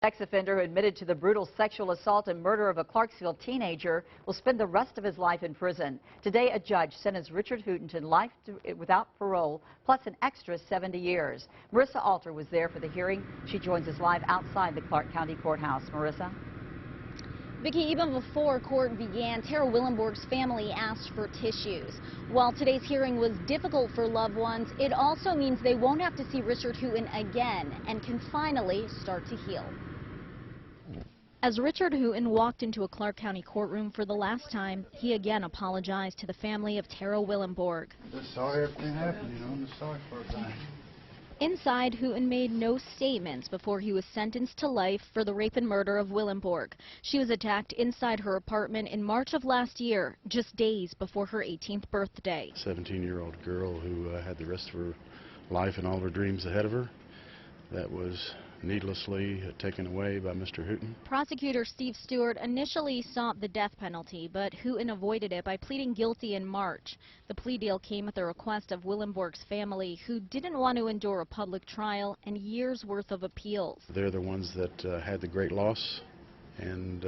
Sex offender who admitted to the brutal sexual assault and murder of a Clarksville teenager will spend the rest of his life in prison. Today, a judge sentenced Richard Hooten to life without parole, plus an extra 70 years. Marissa Alter was there for the hearing. She joins us live outside the Clark County Courthouse. Marissa? Vicki, even before court began, Tara Willenborg's family asked for tissues. While today's hearing was difficult for loved ones, it also means they won't have to see Richard Hooten again and can finally start to heal. As Richard Hooten walked into a Clark County courtroom for the last time, he again apologized to the family of Tara Willenborg. I'm just sorry everything happened, I'm just sorry for everything. Inside, Hooten made no statements before he was sentenced to life for the rape and murder of Willenborg. She was attacked inside her apartment in March of last year, just days before her 18th birthday. 17-year-old girl who had the rest of her life and all her dreams ahead of her. That was needlessly taken away by Mr. Hooten. Prosecutor Steve Stewart initially sought the death penalty, but Hooten avoided it by pleading guilty in March. The plea deal came at the request of Willenborg's family, who didn't want to endure a public trial and years' worth of appeals. They're the ones that had the great loss, and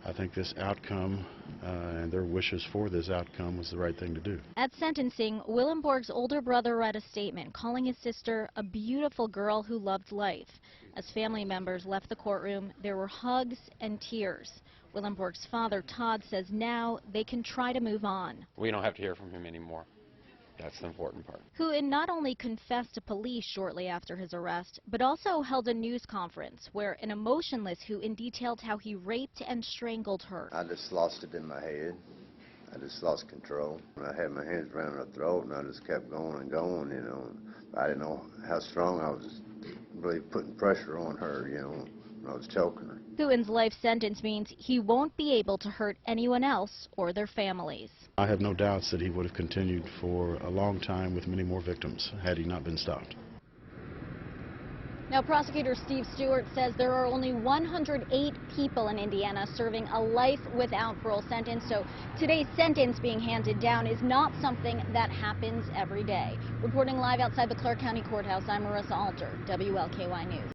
I think this outcome and their wishes for this outcome was the right thing to do. At sentencing, Willenborg's older brother read a statement calling his sister a beautiful girl who loved life. As family members left the courtroom, there were hugs and tears. Willenborg's father, Todd, says now they can try to move on. We don't have to hear from him anymore. That's the important part. Hooten not only confessed to police shortly after his arrest, but also held a news conference where an emotionless Hooten detailed how he raped and strangled her. I just lost it in my head. I just lost control. I had my hands around her throat and I just kept going and going, I didn't know how strong I was really putting pressure on her, when I was choking her. Hooten's life sentence means he won't be able to hurt anyone else or their families. I have no doubts that he would have continued for a long time with many more victims had he not been stopped. Now, prosecutor Steve Stewart says there are only 108 people in Indiana serving a life without parole sentence, so today's sentence being handed down is not something that happens every day. Reporting live outside the Clark County Courthouse, I'm Marissa Alter, WLKY News.